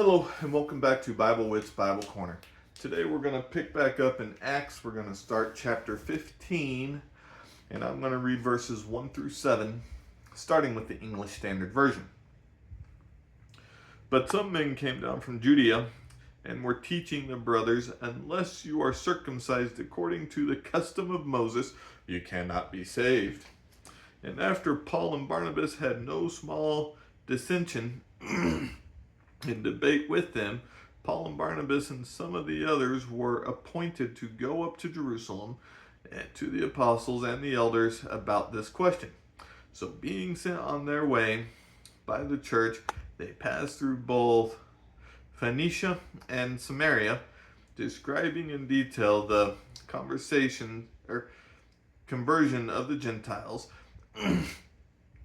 Hello and welcome back to Bible Wits Bible Corner. Today we're going to pick back up in Acts. We're going to start chapter 15 and I'm going to read verses 1 through 7, starting with the English Standard Version. But some men came down from Judea and were teaching the brothers, unless you are circumcised according to the custom of Moses, you cannot be saved. And after Paul and Barnabas had no small dissension in debate with them, Paul and Barnabas and some of the others were appointed to go up to Jerusalem and to the apostles and the elders about this question. So being sent on their way by the church, they passed through both Phoenicia and Samaria, describing in detail the conversion of the Gentiles,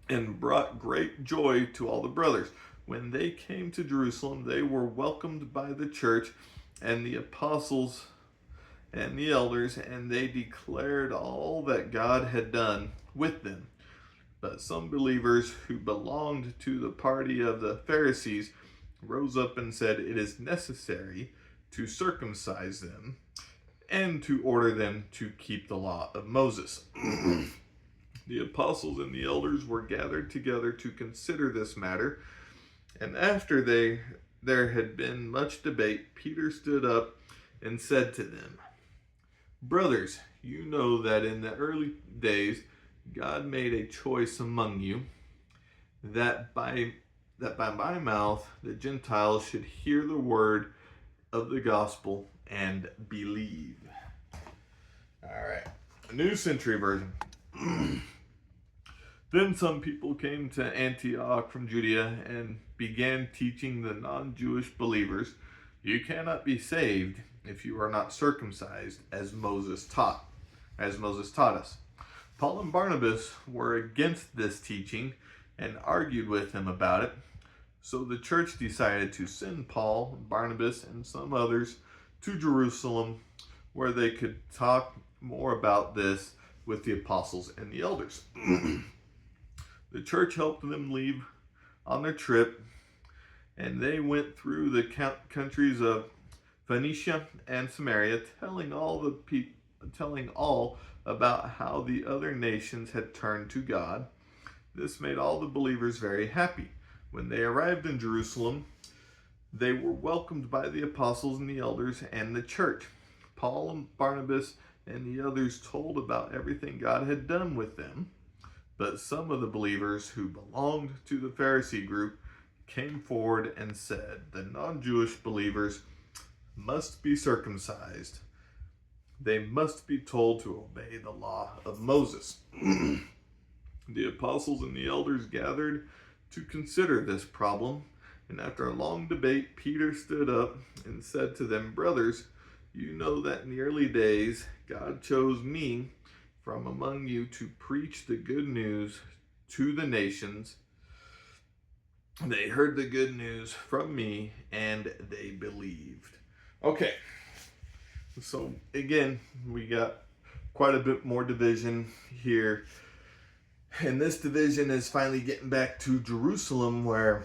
and brought great joy to all the brothers. When they came to Jerusalem, they were welcomed by the church and the apostles and the elders, and they declared all that God had done with them. But some believers who belonged to the party of the Pharisees rose up and said, "It is necessary to circumcise them and to order them to keep the law of Moses." The apostles and the elders were gathered together to consider this matter. And after there had been much debate, Peter stood up and said to them, "Brothers, you know that in the early days God made a choice among you, that by my mouth the Gentiles should hear the word of the gospel and believe." All right, New Century Version. Then some people came to Antioch from Judea and began teaching the non-Jewish believers, "You cannot be saved if you are not circumcised, as Moses taught us." Paul and Barnabas were against this teaching and argued with them about it. So the church decided to send Paul, Barnabas, and some others to Jerusalem, where they could talk more about this with the apostles and the elders. The church helped them leave on their trip, and they went through the countries of Phoenicia and Samaria, telling all about how the other nations had turned to God. This made all the believers very happy. When they arrived in Jerusalem, they were welcomed by the apostles and the elders and the church. Paul and Barnabas and the others told about everything God had done with them. But some of the believers who belonged to the Pharisee group came forward and said, "The non-Jewish believers must be circumcised. They must be told to obey the law of Moses." The apostles and the elders gathered to consider this problem, and after a long debate, Peter stood up and said to them, "Brothers, you know that in the early days God chose me from among you to preach the good news to the nations. They heard the good news from me and they believed." Okay, so again, we got quite a bit more division here. And this division is finally getting back to Jerusalem, where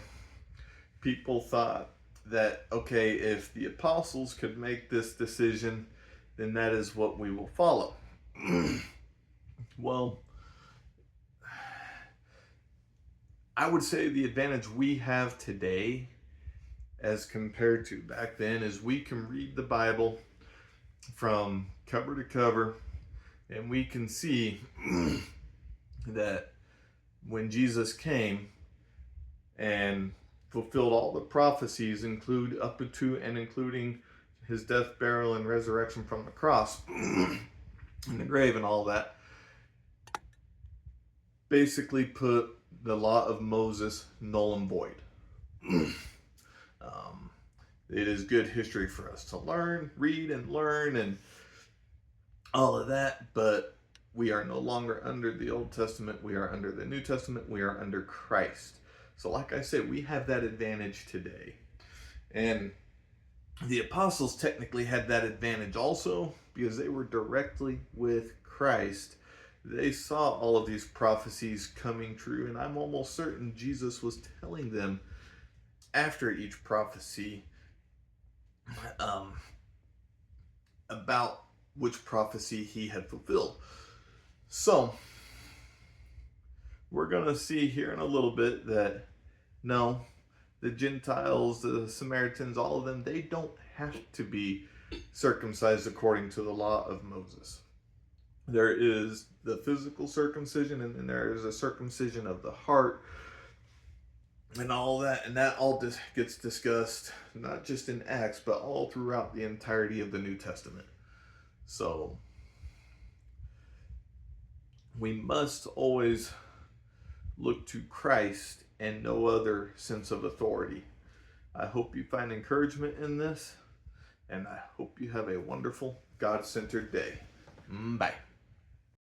people thought that, okay, if the apostles could make this decision, then that is what we will follow. Well, I would say the advantage we have today as compared to back then is we can read the Bible from cover to cover, and we can see that when Jesus came and fulfilled all the prophecies, including his death, burial, and resurrection from the cross and the grave and all that, basically put the law of Moses null and void. It is good history for us to read and learn and all of that, but we are no longer under the Old Testament. We are under the New Testament. We are under Christ. So like I said, we have that advantage today. And the apostles technically had that advantage also because they were directly with Christ. They saw all of these prophecies coming true, and I'm almost certain Jesus was telling them after each prophecy about which prophecy he had fulfilled. So, we're going to see here in a little bit that no, the Gentiles, the Samaritans, all of them, they don't have to be circumcised according to the law of Moses. There is the physical circumcision, and then there is a circumcision of the heart, and all that, and that all just gets discussed not just in Acts, but all throughout the entirety of the New Testament. So we must always look to Christ and no other sense of authority. I hope you find encouragement in this, and I hope you have a wonderful, God-centered day. Bye.